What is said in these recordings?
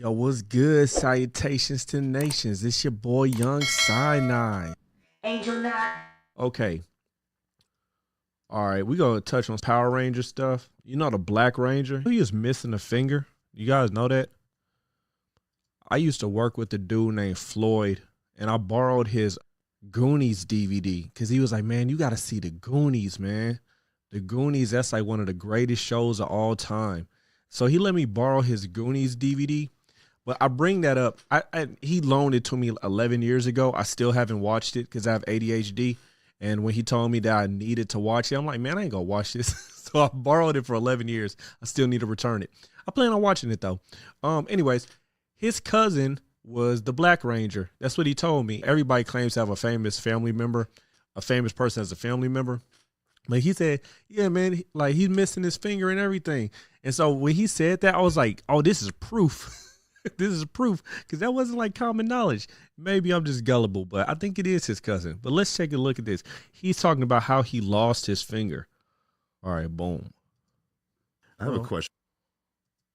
Yo, what's good? Salutations to nations. It's your boy Young Sinai. Angel Knot. Okay. All right, we gonna touch on Power Ranger stuff. You know the Black Ranger? He is missing a finger. You guys know that? I used to work with a dude named Floyd, and I borrowed his Goonies DVD because he was like, man, you gotta see the Goonies, man. The Goonies, that's like one of the greatest shows of all time. So he let me borrow his Goonies DVD. But I bring that up. He loaned it to me 11 years ago. I still haven't watched it because I have ADHD. And when he told me that I needed to watch it, I'm like, man, I ain't gonna watch this. So I borrowed it for 11 years. I still need to return it. I plan on watching it though. Anyways, his cousin was the Black Ranger. That's what he told me. Everybody claims to have a famous family member, a famous person as a family member. But he said, yeah, man, like he's missing his finger and everything. And so when he said that, I was like, oh, this is proof. This is proof, because that wasn't like common knowledge. Maybe I'm just gullible, but I think it is his cousin. But let's take a look at this. He's talking about how he lost his finger. All right, boom. I have a question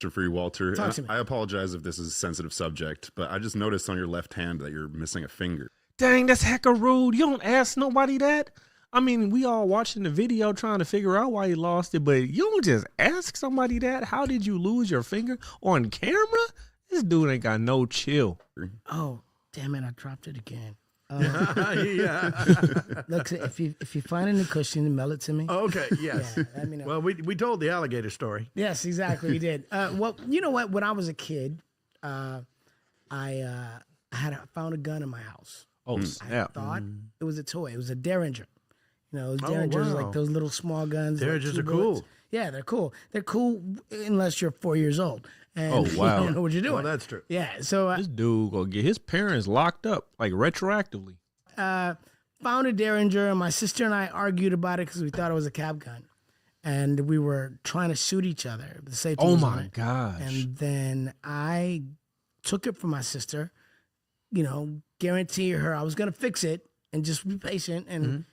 for you, Walter. Talk to me. I apologize if this is a sensitive subject, but I just noticed on your left hand that you're missing a finger. Dang, that's hecka rude. You don't ask nobody that. I mean, we all watching the video trying to figure out why he lost it, but you don't just ask somebody that. How did you lose your finger on camera? This dude ain't got no chill. Oh, damn it! I dropped it again. Yeah. Look, if you find any cushion, mail it to me. Okay. Yes. Yeah, let me know. Well, we told the alligator story. Yes, exactly. We did. Well, you know what? When I was a kid, I found a gun in my house. Oh, I snap. thought it was a toy. It was a Derringer. You know, Oh, Derringers are wow. like those little small guns. like Derringers 2 are bullets. cool. Yeah, they're cool. They're cool unless you're 4 years old. And Oh, wow. you don't know what you're doing. Well, that's true. Yeah, so This dude gonna get his parents locked up, like retroactively. found a Derringer, and my sister and I argued about it because we thought it was a cap gun. And we were trying to shoot each other. The safety Oh was on my it. gosh. And then I took it from my sister, guarantee her I was going to fix it and just be patient and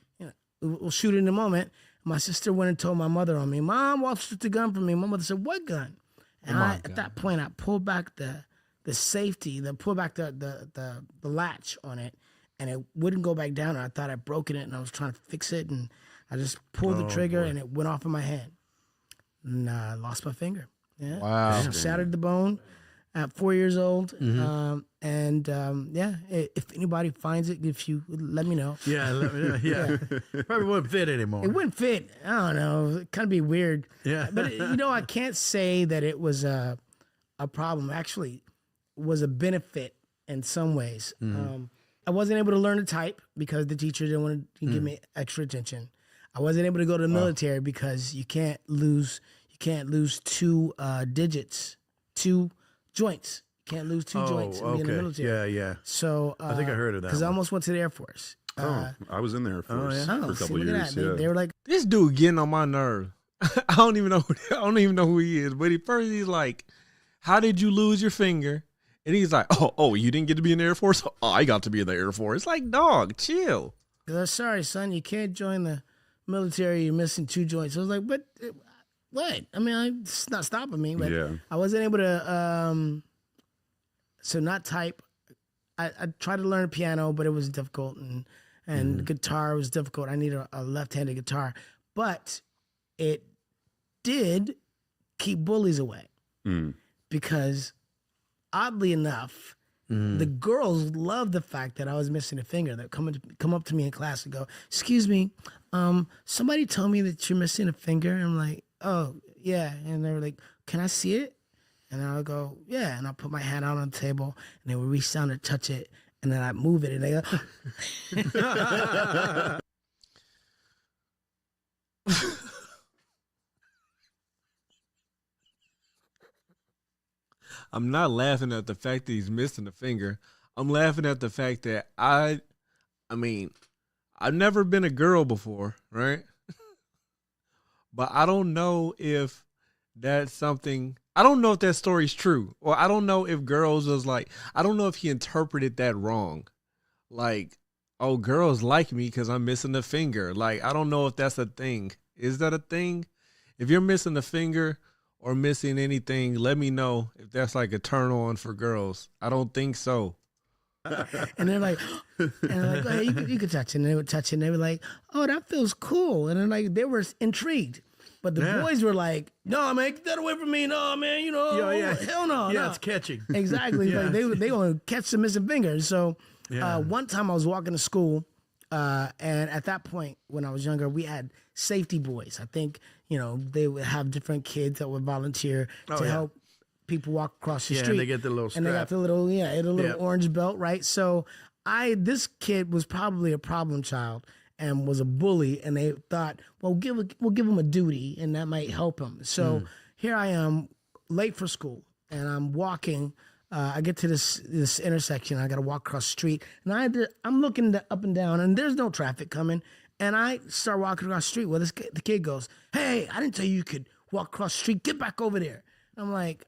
we'll shoot it in a moment. My sister went and told my mother on me. Mom, Walter took the gun from me. My mother said, what gun? And at that point, I pulled back the safety, pulled back the latch on it, and it wouldn't go back down. And I thought I'd broken it, and I was trying to fix it, and I just pulled the trigger, and it went off in my hand. And I lost my finger. Yeah. Wow. Shattered the bone at 4 years old. If anybody finds it, if you let me know. Yeah. Let me know. Yeah. Probably wouldn't fit anymore. It wouldn't fit. I don't know. It kind of be weird. Yeah. But, I can't say that it was a problem. Actually, it was a benefit in some ways. I wasn't able to learn to type because the teacher didn't want to give me extra attention. I wasn't able to go to the military because you can't lose two digits, two joints. You can't lose two joints and be in the military. Yeah. So I think I heard of that because I one. almost went to the Air Force. I was in there for a couple see, look at years. that. They were like, This dude getting on my nerve. I don't even know who he is. But he's like, how did you lose your finger? And he's like, oh, you didn't get to be in the Air Force? Oh, I got to be in the Air Force. It's like, dog, chill. sorry, son, you can't join the military. You're missing two joints. I was like, but what? I mean, it's not stopping me. But Yeah. I wasn't able to, not type. I tried to learn piano, but it was difficult. And guitar was difficult. I need a left-handed guitar. But it did keep bullies away. Because oddly enough, the girls loved the fact that I was missing a finger. They'd come up to me in class and go, excuse me, somebody told me that you're missing a finger. And I'm like, oh, yeah. And they were like, can I see it? And I'll go, yeah. And I'll put my hand out on the table, and they would reach down and touch it. And then I'd move it, and they go, I'm not laughing at the fact that he's missing a finger. I'm laughing at the fact that I've never been a girl before, right? But I don't know if that's something, I don't know if that story's true. Or I don't know if girls was like, I don't know if he interpreted that wrong. Like, oh, girls like me because I'm missing a finger. Like, I don't know if that's a thing. Is that a thing? If you're missing a finger, or missing anything, let me know if that's like a turn on for girls. I don't think so. And they're like, oh, hey, you could touch it. And they would touch it. And they were like, oh, that feels cool. And then like they were intrigued. But the boys were like, no, man, get that away from me. No, man, hell no. Yeah, no. it's catching. Exactly. Yeah. Like they want to catch the missing fingers. So one time I was walking to school, and at that point when I was younger, we had safety boys. I think, they would have different kids that would volunteer to help people walk across the street. And they get the little strap. And they got the little, orange belt, right? So this kid was probably a problem child and was a bully, and they thought, well, we'll give him a duty, and that might help him. So here I am, late for school, and I'm walking. I get to this intersection. I got to walk across the street, and I'm looking up and down, and there's no traffic coming. And I start walking across the street. Well, the kid goes, "Hey, I didn't tell you could walk across the street. Get back over there." I'm like,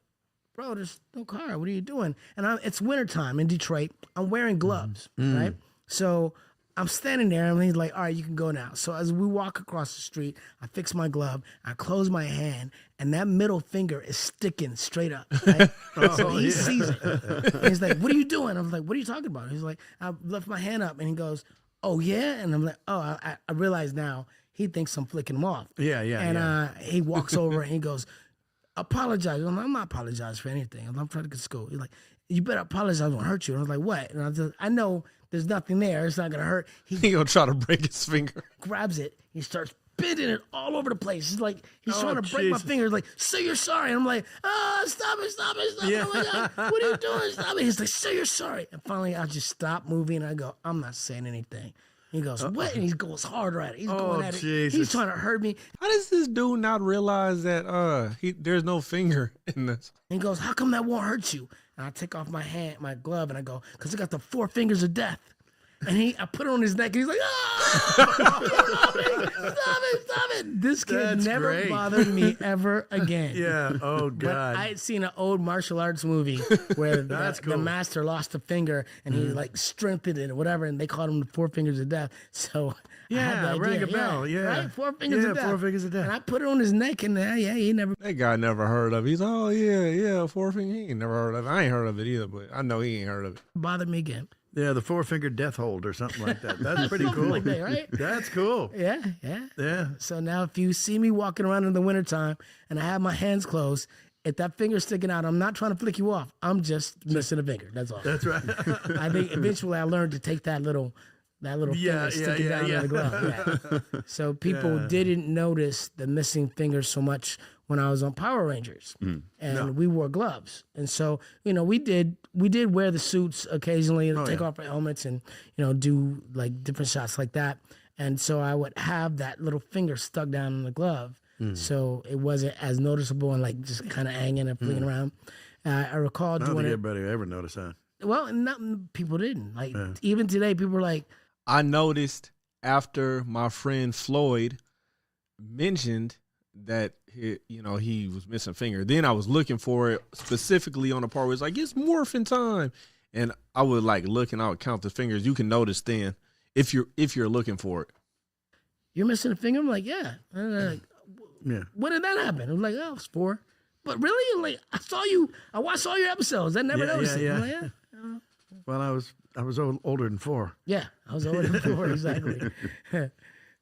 "Bro, there's no car. What are you doing?" And it's wintertime in Detroit. I'm wearing gloves, right? So I'm standing there, and he's like, "All right, you can go now." So as we walk across the street, I fix my glove, I close my hand, and that middle finger is sticking straight up. Right? So he sees it. And he's like, "What are you doing?" I was like, "What are you talking about?" He's like, "I left my hand up," and he goes, "Oh, yeah?" And I'm like, "Oh, I realize now he thinks I'm flicking him off." And he walks over and he goes, "Apologize." I'm not apologizing for anything. I'm trying to get to school. He's like, "You better apologize. I won't hurt you." And I was like, "What?" And I know there's nothing there. It's not going to hurt. He gonna try to break his finger. Grabs it. He starts bending it all over the place. He's like, he's trying to break my finger. He's like, "Say you're sorry." And I'm like, stop it. Yeah. Oh my God, what are you doing? Stop it. He's like, "Say you're sorry." And finally, I just stop moving. And I go, "I'm not saying anything." He goes, "What?" And he goes harder at it. He's going at it. He's trying to hurt me. How does this dude not realize that there's no finger in this? And he goes, "How come that won't hurt you?" And I take off my glove, and I go, "Because I got the 4 fingers of death." And I put it on his neck, and he's like, "Stop it. This kid never bothered me ever again." Yeah, oh, God. But I had seen an old martial arts movie where the master lost a finger, and he like strengthened it or whatever, and they called him the 4 fingers of death. So I had the idea. Rang a bell, Right? 4 fingers of death. 4 fingers of death. And I put it on his neck, and he never. That guy never heard of it. He's, "Oh, yeah, 4 finger." He ain't never heard of it. I ain't heard of it either, but I know he ain't heard of it. Bothered me again. Yeah, the 4-finger death hold or something like that. That's pretty cool. Like that, right? That's cool. Yeah. So now if you see me walking around in the wintertime and I have my hands closed, if that finger's sticking out, I'm not trying to flick you off. I'm just missing a finger. That's all. That's right. I think eventually I learned to take that little finger sticking down in the glove. Yeah. So people didn't notice the missing fingers so much when I was on Power Rangers, and we wore gloves, and so we did wear the suits occasionally and take off our helmets and do like different shots like that, and so I would have that little finger stuck down in the glove, so it wasn't as noticeable and like just kind of hanging and flinging around. I recall doing it. I don't think everybody ever noticed that. Well, people didn't. Like even today, people were like, I noticed after my friend Floyd mentioned that he was missing a finger. Then I was looking for it specifically on the part where it's like, "It's morphin' time," and I would like look and I would count the fingers. You can notice then if you're looking for it. "You're missing a finger?" I'm like, "Yeah." And they're like, "When did that happen?" I'm like, "Oh, it's 4." But really, I'm like, I watched all your episodes. I never noticed it. I'm like, "Yeah." Well, I was older than 4. Yeah, I was older than 4, exactly.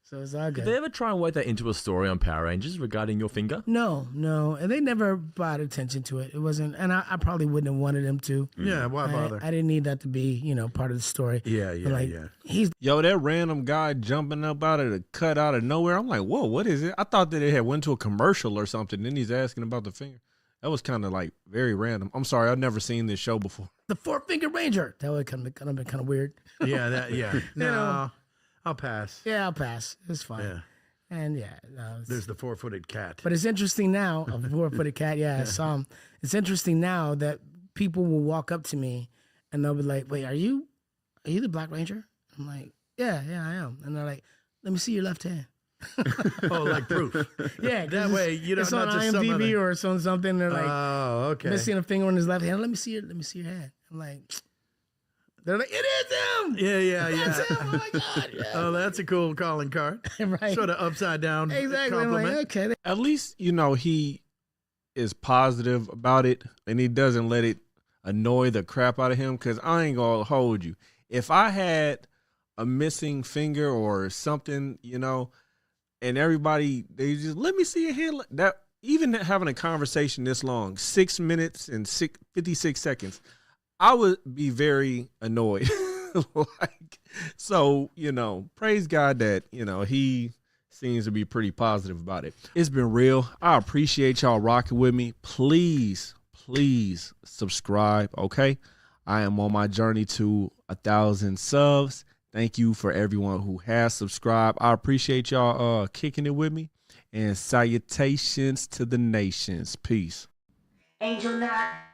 So it's all good. Did they ever try and work that into a story on Power Rangers regarding your finger? No. And they never brought attention to it. It wasn't, and I probably wouldn't have wanted them to. Yeah, why bother? I didn't need that to be, part of the story. Yeah. Yo, that random guy jumping up out of the cut out of nowhere. I'm like, whoa, what is it? I thought that it had went to a commercial or something. Then he's asking about the finger. That was kind of like very random. I'm sorry, I've never seen this show before. The 4-finger Ranger. That would kind of been kind of weird. No, I'll pass. Yeah, I'll pass. It's fine. Yeah. And there's the 4-footed cat. But it's interesting now, a 4-footed cat. Yeah, I saw him. It's interesting now that people will walk up to me and they'll be like, "Wait, are you the Black Ranger?" I'm like, Yeah, I am. And they're like, "Let me see your left hand." Oh, like proof. Yeah, that way you don't it's on not just IMDb or something. They're like, "Oh, okay." Missing a finger on his left hand. Let me see your hand. I'm like, they're like, "It is him." Yeah. That's him. Oh my God. Yeah. Oh, that's a cool calling card. Right. Sort of upside down. Exactly. Compliment. I'm like, okay. At least he is positive about it and he doesn't let it annoy the crap out of him. Cause I ain't gonna hold you. If I had a missing finger or something, you know, and everybody, they just let me see your hand. That even having a conversation this long, 6 minutes and 56 seconds, I would be very annoyed. So, you know, praise God that, you know, he seems to be pretty positive about it. It's been real. I appreciate y'all rocking with me. Please subscribe. Okay. I am on my journey to 1,000 subs. Thank you for everyone who has subscribed. I appreciate y'all kicking it with me, and salutations to the nations. Peace. Angel Knot.